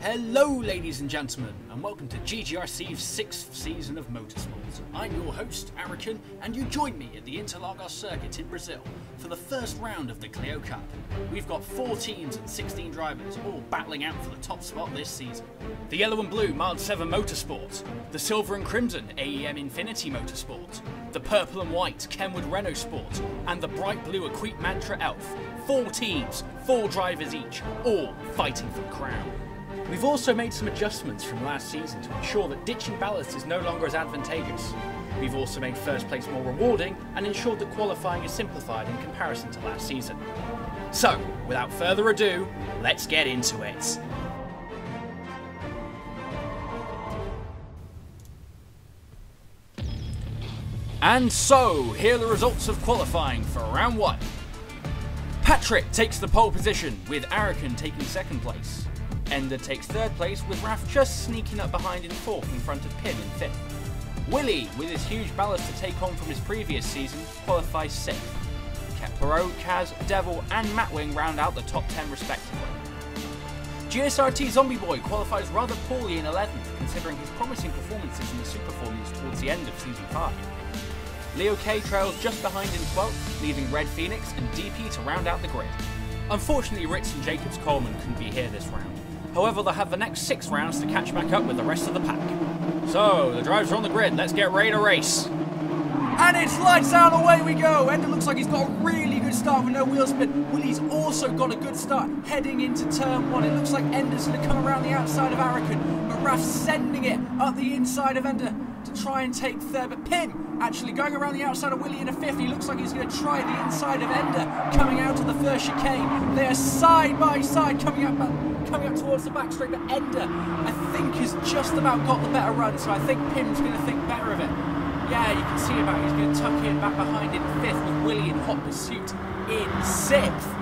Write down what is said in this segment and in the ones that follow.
Hello ladies and gentlemen, and welcome to GGRC's 6th season of motorsport. I'm your host, Arachon, and you join me at the Interlagos circuit in Brazil for the first round of the Clio Cup. We've got 4 teams and 16 drivers all battling out for the top spot this season. The yellow and blue Mark 7 Motorsport, the silver and crimson AEM Infinity Motorsport, the purple and white Kenwood Renault Sport, and the bright blue Equip Mantra Elf. 4 teams, 4 drivers each, all fighting for the crown. We've also made some adjustments from last season to ensure that ditching ballast is no longer as advantageous. We've also made first place more rewarding and ensured that qualifying is simplified in comparison to last season. So, without further ado, let's get into it. And so, here are the results of qualifying for round 1. Patrick takes the pole position, with Arachon taking 2nd place. Ender takes 3rd place, with Raf just sneaking up behind in 4th in front of Pim in 5th. Willie, with his huge ballast to take on from his previous season, qualifies 6th. Kepler, Kaz, Devil and Matwing round out the top 10 respectively. GSRT Zombie Boy qualifies rather poorly in 11th, considering his promising performances in the Super Formulas towards the end of Season 5. Leo K trails just behind in 12th, leaving Red Phoenix and DP to round out the grid. Unfortunately, Ritz and Jacobs Coleman couldn't be here this round. However, they'll have the next 6 rounds to catch back up with the rest of the pack. So, the drivers are on the grid, let's get ready to race. And it's lights out, away we go! Ender looks like he's got a really good start with no wheel spin. Willie's also got a good start heading into turn 1. It looks like Ender's going to come around the outside of Arachon, but Raf's sending it up the inside of Ender to try and take 3rd. But Pim actually going around the outside of Willie in a 5th. He looks like he's going to try the inside of Ender coming out of the first chicane. They are side by side coming up towards the back straight, but Ender, I think, has just about got the better run, so I think Pim's going to think better of it. Yeah, you can see about he's going to tuck in back behind in 5th with Willie in hot pursuit in 6th.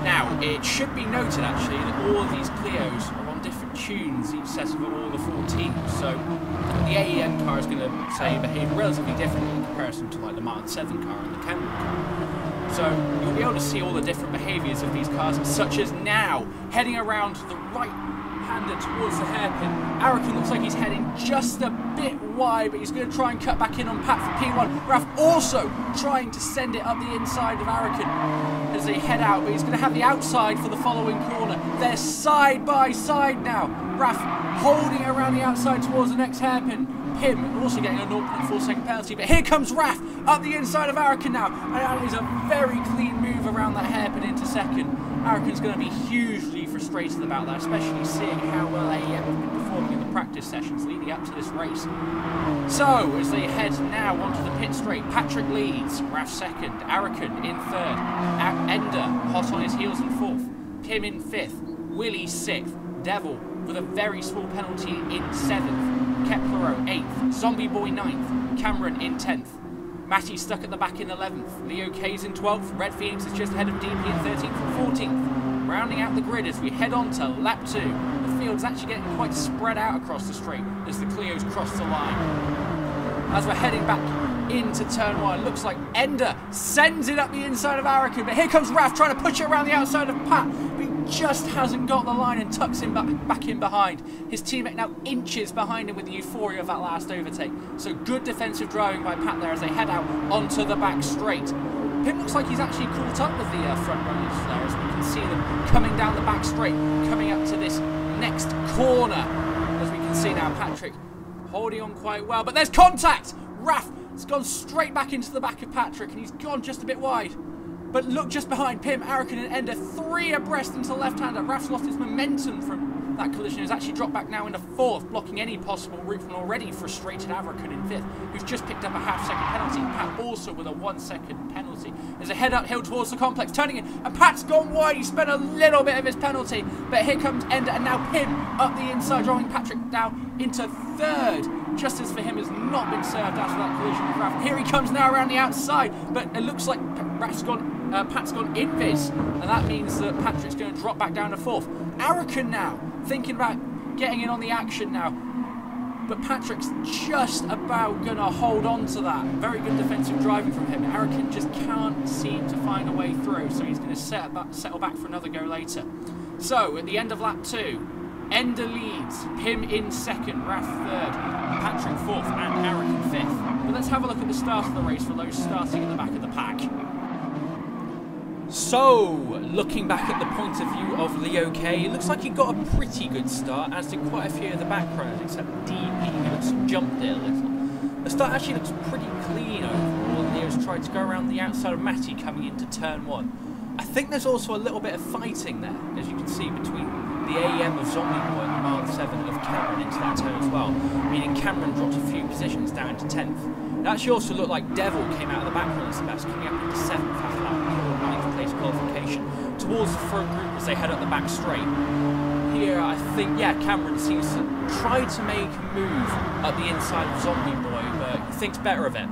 Now, it should be noted actually that all of these Clios are on different tunes, each set of all the 4 teams, so the AEM car is going to, say, behave relatively differently in comparison to like the Mark 7 car and the Kenwood car. So you'll be able to see all the different behaviours of these cars, such as now, heading around the right-hander towards the hairpin. Arachon looks like he's heading just a bit wide, but he's going to try and cut back in on Pat for P1. Raf also trying to send it up the inside of Arachon as they head out, but he's going to have the outside for the following corner. They're side by side now. Raf holding around the outside towards the next hairpin. Pim also getting a 0.4 second penalty, but here comes Raf up the inside of Arachon now, and that is a very clean move around that hairpin into 2nd. Arachon's going to be hugely frustrated about that, especially seeing how well AEM have been performing in the practice sessions leading up to this race. So, as they head now onto the pit straight, Patrick leads, Raf 2nd, Arachon in 3rd, Ender hot on his heels in 4th, Pim in 5th, Willie 6th, Devil with a very small penalty in 7th, Kepler 8th, Zombie Boy 9th, Cameron in 10th, Matty stuck at the back in 11th, Leo K's in 12th, Red Phoenix is just ahead of DP in 13th and 14th. Rounding out the grid as we head on to lap 2. The field's actually getting quite spread out across the straight as the Clios cross the line. As we're heading back into turn 1, looks like Ender sends it up the inside of Arachon, but here comes Raf trying to push it around the outside of Pat, but he just hasn't got the line and tucks him back in behind. His teammate now inches behind him with the euphoria of that last overtake, so good defensive driving by Pat there as they head out onto the back straight. Pim looks like he's actually caught up with the front runners there as we can see them coming down the back straight, coming up to this next corner. As we can see now, Patrick holding on quite well, but there's contact! Raf has gone straight back into the back of Patrick and he's gone just a bit wide. But look just behind Pim, Arachon and Ender, 3 abreast into the left-hander. Raf's lost his momentum from that collision, has actually dropped back now into 4th, blocking any possible route from an already frustrated Arachon in 5th, who's just picked up a half-second penalty. Pat also with a 1-second penalty. There's a head uphill towards the complex, turning in, and Pat's gone wide. He spent a little bit of his penalty, but here comes Ender, and now Pim up the inside, drawing Patrick down into 3rd. Justice for him has not been served after that collision with Raf. Here he comes now around the outside, but it looks like Pat's gone invis, and that means that Patrick's going to drop back down to 4th. Arachon now thinking about getting in on the action now, but Patrick's just about going to hold on to that. Very good defensive driving from him. Arachon just can't seem to find a way through, so he's going to settle back for another go later. So, at the end of lap 2, Ender leads, Pim in second, Raf third, Patrick fourth, and Arachon fifth. But let's have a look at the start of the race for those starting at the back of the pack. So, looking back at the point of view of Leo K, it looks like he got a pretty good start, as did quite a few of the back runners, except DP, who looks jumped it a little. The start actually looks pretty clean overall, and Leo's tried to go around the outside of Matty coming into turn 1. I think there's also a little bit of fighting there, as you can see, between the AEM of Zombie Boy and the Mile 7 of Cameron into that turn as well, meaning Cameron dropped a few positions down to 10th. It actually also looked like Devil came out of the back runners the best, coming up into 7th after that 9th place qualification, towards the front group as they head up the back straight. Here, I think, yeah, Cameron seems to try to make a move up the inside of Zombie Boy, but he thinks better of it.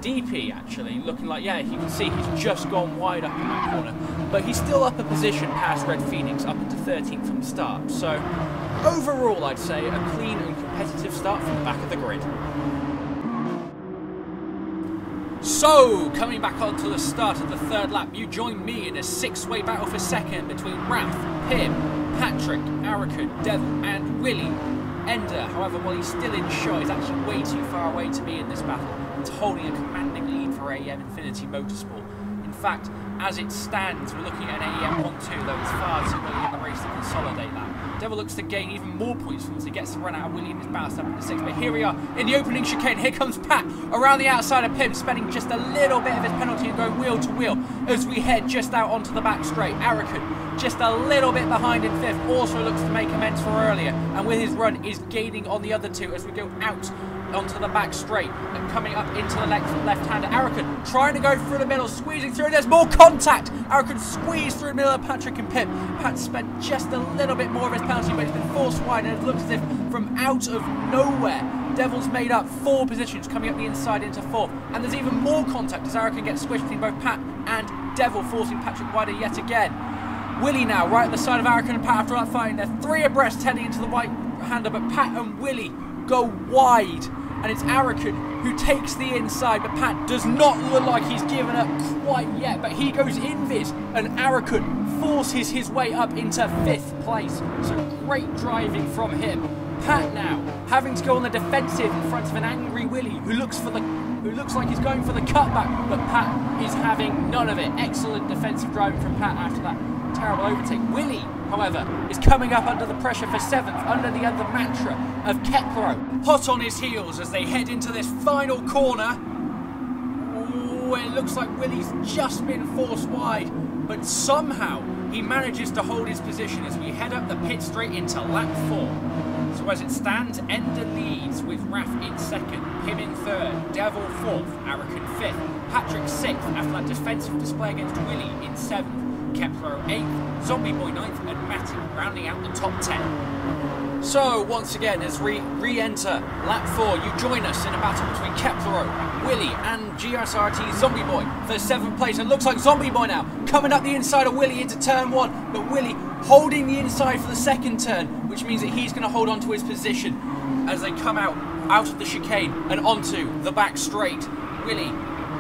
DP, actually, looking like, yeah, you can see he's just gone wide up in that corner, but he's still up a position past Red Phoenix, up into 13th from the start. So, overall, I'd say a clean and competitive start from the back of the grid. So, coming back onto the start of the third lap, you join me in a 6-way battle for second between Raph, Pim, Patrick, Arachon, Devil, and Willie. Ender, however, while he's still in shot, is actually way too far away to be in this battle. It's holding a commanding lead for AEM Infinity Motorsport. In fact, as it stands, we're looking at an AEM 1-2, though it's far too early in the race to consolidate that. Devil looks to gain even more points once he gets to run out of Willie and is bounced up into 6th. But here we are in the opening chicane. Here comes Pat around the outside of Pim, spending just a little bit of his penalty and going wheel to wheel as we head just out onto the back straight. Arachon just a little bit behind in 5th, also looks to make amends for earlier, and with his run is gaining on the other two as we go out onto the back straight and coming up into the left-hander. Arachon trying to go through the middle, squeezing through, and there's more contact. Arachon squeezed through the middle of Patrick and Pip. Pat spent just a little bit more of his penalty, but it's been forced wide, and it looks as if from out of nowhere, Devil's made up 4 positions, coming up the inside into 4th, and there's even more contact as Arachon gets squished between both Pat and Devil, forcing Patrick wider yet again. Willie now right at the side of Arachon and Pat after that fighting. They're 3 abreast heading into the right-hander, but Pat and Willie go wide, and it's Arachon who takes the inside, but Pat does not look like he's given up quite yet, but he goes invis, and Arachon forces his way up into 5th place. So great driving from him. Pat now having to go on the defensive in front of an angry Willie who looks like he's going for the cutback, but Pat is having none of it. Excellent defensive driving from Pat after that terrible overtake. Willie, however, is coming up under the pressure for 7th, under the other mantra of Kepler. Hot on his heels as they head into this final corner. Ooh, it looks like Willie's just been forced wide, but somehow he manages to hold his position as we head up the pit straight into lap 4. So as it stands, Ender leads with Raf in 2nd, Pim in 3rd, Devil 4th, Arachon 5th, Patrick 6th after that defensive display against Willie in 7th, Kepler 8th, Zombie Boy 9th, and Matty rounding out the top 10. So, once again, as we re-enter lap 4, you join us in a battle between Kepler, Willie, and GSRT Zombie Boy for 7th place. And it looks like Zombie Boy now coming up the inside of Willie into turn 1, but Willie holding the inside for the 2nd turn, which means that he's going to hold on to his position as they come out of the chicane and onto the back straight. Willie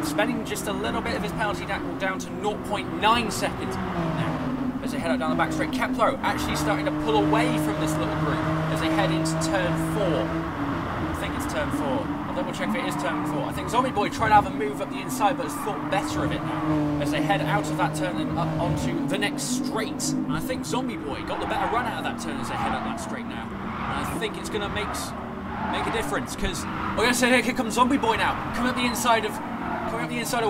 spending just a little bit of his penalty down to 0.9 seconds now as they head out down the back straight. Kepler actually starting to pull away from this little group as they head into turn 4. I think it's turn 4. I'll double check if it is turn 4. I think Zombie Boy tried to have a move up the inside but has thought better of it now as they head out of that turn and up onto the next straight. And I think Zombie Boy got the better run out of that turn as they head up that straight now. And I think it's going to make a difference because I'm going to say here comes Zombie Boy now, coming up the inside of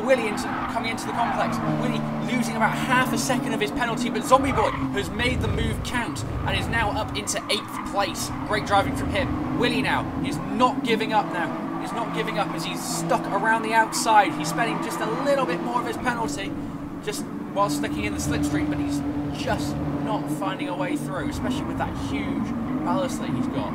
Willie coming into the complex. Willie losing about half a second of his penalty, but Zombie Boy has made the move count and is now up into 8th place. Great driving from him. Willie now is not giving up now. He's not giving up as he's stuck around the outside. He's spending just a little bit more of his penalty just while sticking in the slipstream, but he's just not finding a way through, especially with that huge ballast that he's got.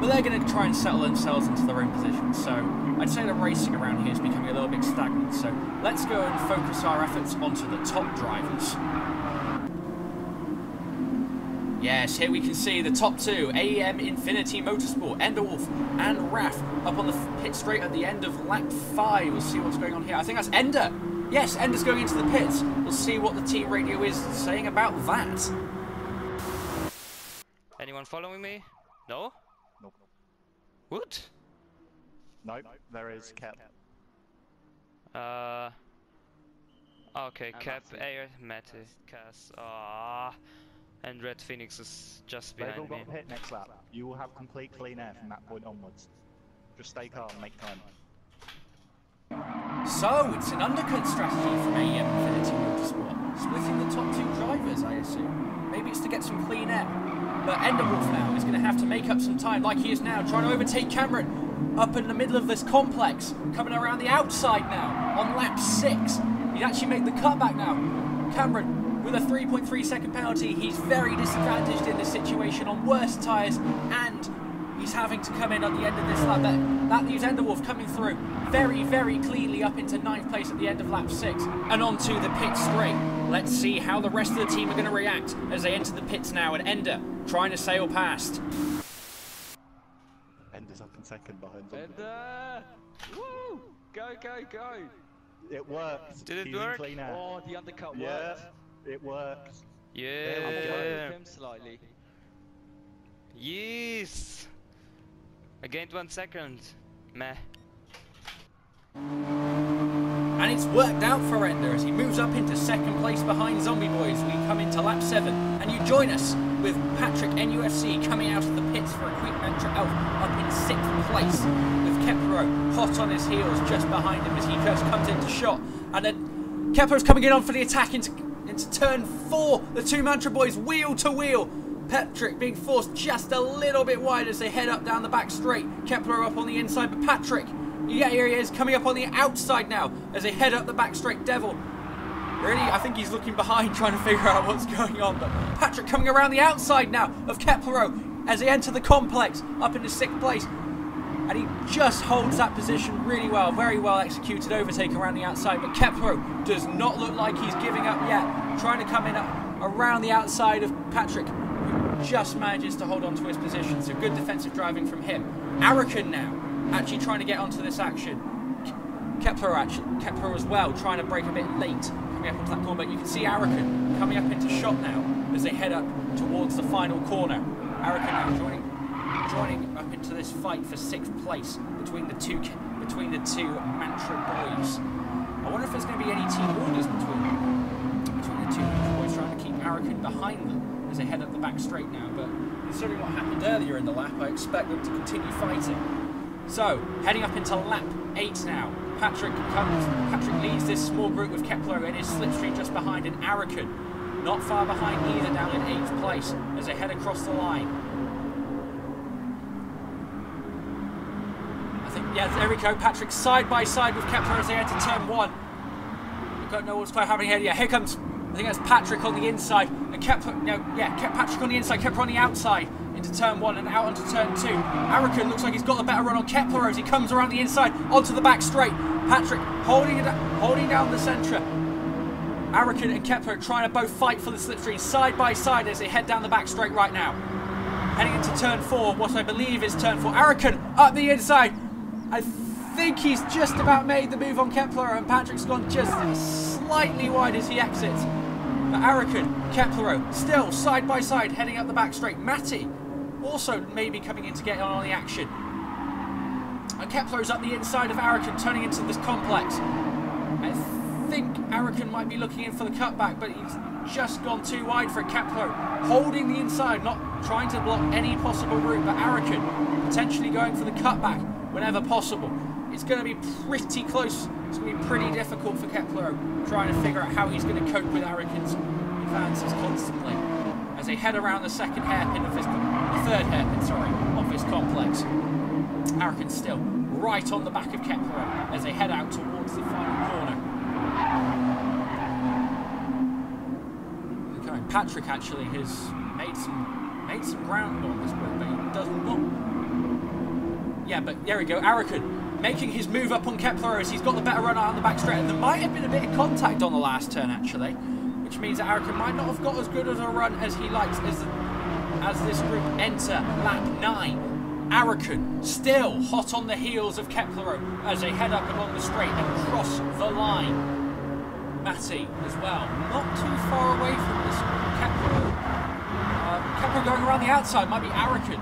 But they're going to try and settle themselves into their own position, so I'd say the racing around here is becoming a little bit stagnant, so let's go and focus our efforts onto the top drivers. Yes, here we can see the top 2, AEM Infinity Motorsport, Enderwolf and Raf up on the pit straight at the end of lap 5. We'll see what's going on here. I think that's Ender. Yes, Ender's going into the pits. We'll see what the team radio is saying about that. Anyone following me? No? Nope. What? Nope, there is Cap. Okay, Cap, Air, Matty, Cass, and Red Phoenix is just They've all behind me. got hit next lap. You will have complete clean air from that point onwards. Just stay calm, make time. So, it's an undercut strategy from AM Infinity Motorsport. Splitting the top 2 drivers, I assume. Maybe it's to get some clean air. But Enderwolf now is going to have to make up some time, like he is now, trying to overtake Cameron up in the middle of this complex. Coming around the outside now, on lap 6. He'd actually made the cutback now. Cameron, with a 3.3 second penalty, he's very disadvantaged in this situation on worse tyres, and he's having to come in at the end of this lap. That leaves Enderwolf coming through very, very cleanly up into 9th place at the end of lap 6 and onto the pit straight. Let's see how the rest of the team are going to react as they enter the pits now, and Ender trying to sail past. Ender's up in second behind them. Ender! Woo! Go, go, go! It worked. Did it He's in work? clean air. Oh, the undercut worked. Yeah, it worked. Yeah. I'm going with him slightly. Yes. I gained 1 second. Meh. And it's worked out for Ender as he moves up into 2nd place behind Zombie Boys. We come into lap 7, and you join us with Patrick NUFC coming out of the pits for a quick Mentra Elf up in 6th place, with Kepler hot on his heels just behind him as he just comes into shot. And then Kepler's coming in on for the attack into turn 4. The 2 Mantra Boys wheel to wheel. Patrick being forced just a little bit wide as they head up down the back straight. Kepler up on the inside, but Patrick, yeah, here he is, coming up on the outside now as they head up the back straight. Devil, really, I think he's looking behind trying to figure out what's going on, but Patrick coming around the outside now of Kepler as they enter the complex up into 6th place. And he just holds that position really well, very well executed overtake around the outside, but Kepler does not look like he's giving up yet, trying to come in around the outside of Patrick, who just manages to hold on to his position, so good defensive driving from him. Arachon now, actually trying to get onto this action. Kepler as well, trying to break a bit late, coming up into that corner, but you can see Arachon coming up into shot now as they head up towards the final corner. Arachon now joining up into this fight for 6th place between the two Mantra Boys. I wonder if there's going to be any team orders between the 2 Mantra Boys trying to keep Arachon behind them as they head up the back straight now, but considering what happened earlier in the lap, I expect them to continue fighting. So, heading up into lap 8 now. Patrick leads this small group with Kepler in his slipstream just behind, and Arachon not far behind either, down in 8th place as they head across the line. I think, yeah, there we go. Patrick side by side with Kepler as they enter turn 1. I don't know what's quite happening here. Yeah, here comes, I think that's Patrick on the inside, and Kepler, no, yeah, Patrick on the inside, Kepler on the outside into turn 1 and out onto turn 2. Arachon looks like he's got the better run on Kepler as he comes around the inside onto the back straight. Patrick holding down the centre. Arachon and Kepler trying to both fight for the slipstream side by side as they head down the back straight right now. Heading into turn 4, what I believe is turn 4. Arachon up the inside. I think he's just about made the move on Kepler, and Patrick's gone just slightly wide as he exits. But Arachon, Kepler still side by side heading up the back straight. Matty also maybe coming in to get on the action. And Kepler's up the inside of Arachon, turning into this complex. I think Arachon might be looking in for the cutback, but he's just gone too wide for Kepler. Holding the inside, not trying to block any possible route, but Arachon potentially going for the cutback whenever possible. It's going to be pretty close. It's going to be pretty difficult for Kepler, trying to figure out how he's going to cope with Aracon's advances constantly as they head around the third hairpin, of this complex. Arachon still right on the back of Kepler as they head out towards the final corner. Okay, Patrick actually has made some ground on this group, but he does not. Yeah, but there we go. Arachon making his move up on Kepler as he's got the better run out on the back straight. And there might have been a bit of contact on the last turn, actually, which means that Arachon might not have got as good as a run as he likes as this group enter lap 9. Arachon still hot on the heels of Kepler as they head up along the straight and cross the line. Matty as well, not too far away from this Kepler. Kepler going around the outside might be Arachon.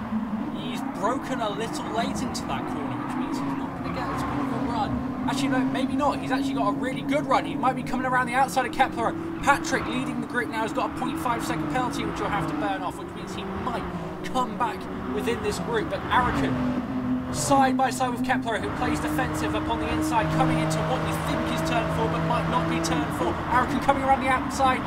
He's broken a little late into that corner, which means he's not going to get as good of a run. Actually, no, maybe not. He's actually got a really good run. He might be coming around the outside of Kepler. Patrick, leading the group now, has got a 0.5-second penalty, which he'll have to burn off, which means he might come back within this group. But Arachon, side by side with Kepler, who plays defensive up on the inside, coming into what we think is turn 4, but might not be turn 4. Arachon coming around the outside.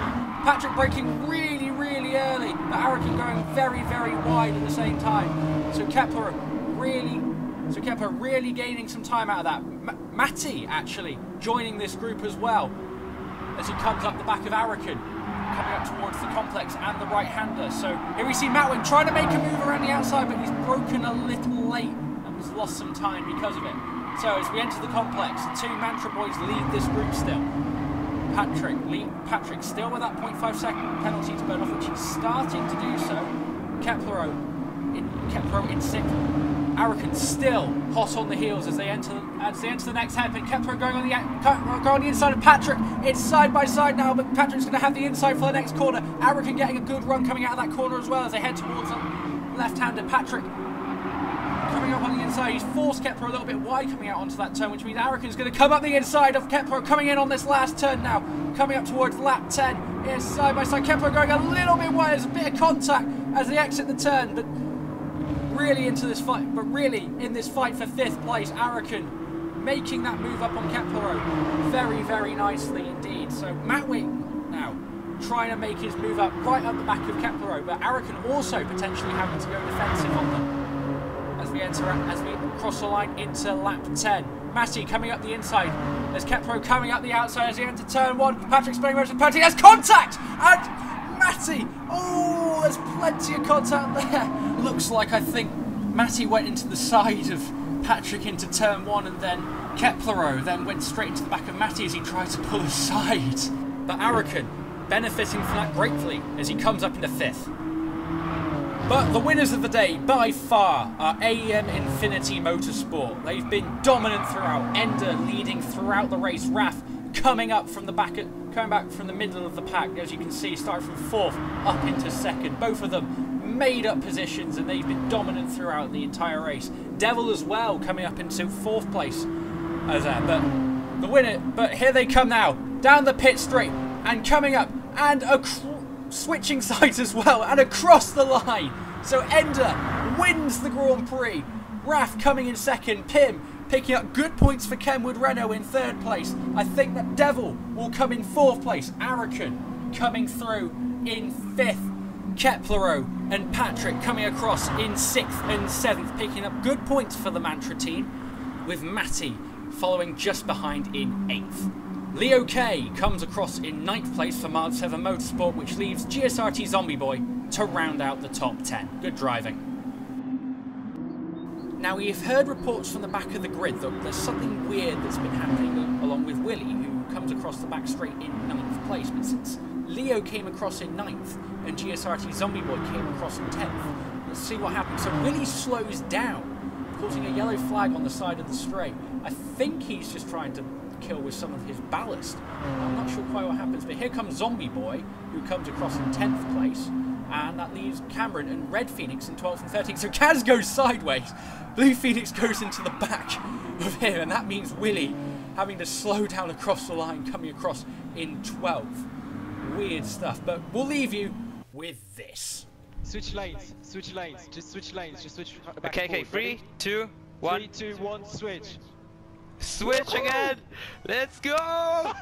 Patrick braking really, really early, but Arachon going very, very wide at the same time. So Kepler really gaining some time out of that. Matty actually joining this group as well as he comes up the back of Arachon, coming up towards the complex and the right-hander. So here we see Matwin trying to make a move around the outside, but he's broken a little late and has lost some time because of it. So as we enter the complex, the two Mantra boys lead this group still. Patrick still with that 0.5-second penalty to burn off, which he's starting to do so. Kepler in 6th. Arachon still hot on the heels as they enter the next hairpin. Kepler going on the inside of Patrick. It's side by side now, but Patrick's going to have the inside for the next corner. Arachon getting a good run coming out of that corner as well as they head towards the left-hander. Patrick coming up on the inside. He's forced Kepler a little bit wide coming out onto that turn, which means Arachon's going to come up the inside of Kepler, coming in on this last turn now, coming up towards lap 10. Here's side by side. Kepler going a little bit wide. There's a bit of contact as they exit the turn, but really in this fight for 5th place, Arachon making that move up on Kepler very, very nicely indeed. So Matwick now trying to make his move up right up the back of Kepler, but Arachon also potentially having to go defensive on them as we cross the line into lap 10. Matty coming up the inside. There's Kepler coming up the outside as he enters turn 1. Patrick's playing motion. Patrick has contact! And Matty! Oh, there's plenty of contact there. Looks like, I think, Matty went into the side of Patrick into turn 1, and then Kepler then went straight into the back of Matty as he tried to pull aside. But Arachon benefiting from that gratefully as he comes up into 5th. But the winners of the day, by far, are AEM Infinity Motorsport. They've been dominant throughout. Ender leading throughout the race. Raf coming up from the back, coming back from the middle of the pack, as you can see, starting from 4th up into 2nd. Both of them made up positions, and they've been dominant throughout the entire race. Devil as well, coming up into 4th place as that. But the winner, but here they come now, down the pit straight, and coming up, and switching sides as well, and across the line. So Ender wins the Grand Prix. Raf coming in 2nd. Pim picking up good points for Kenwood Renault in 3rd place. I think that Devil will come in 4th place. Arachon coming through in 5th. Kepler and Patrick coming across in 6th and 7th, picking up good points for the Mantra team, with Matty following just behind in 8th. Leo K comes across in 9th place for Mark 7 Motorsport, which leaves GSRT Zombie Boy to round out the top 10. Good driving. Now, we've heard reports from the back of the grid that there's something weird that's been happening along with Willie, who comes across the back straight in 9th place. But since Leo came across in 9th and GSRT Zombie Boy came across in 10th, let's see what happens. So Willie slows down, causing a yellow flag on the side of the straight. I think he's just trying to kill with some of his ballast. I'm not sure quite what happens, but here comes Zombie Boy, who comes across in 10th place, and that leaves Cameron and Red Phoenix in 12th and 13th. So Kaz goes sideways, Blue Phoenix goes into the back of him, and that means Willie having to slow down across the line, coming across in 12th. Weird stuff, but we'll leave you with this. Switch lanes, just switch lanes, just switch back Okay, and forward. 3, 2, 1. 3, 2, 1, switch. Switch again! Let's go!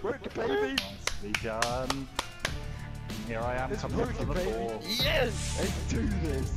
Work, baby! Be done. Here I am, coming from the 4. Yes! Let's do this!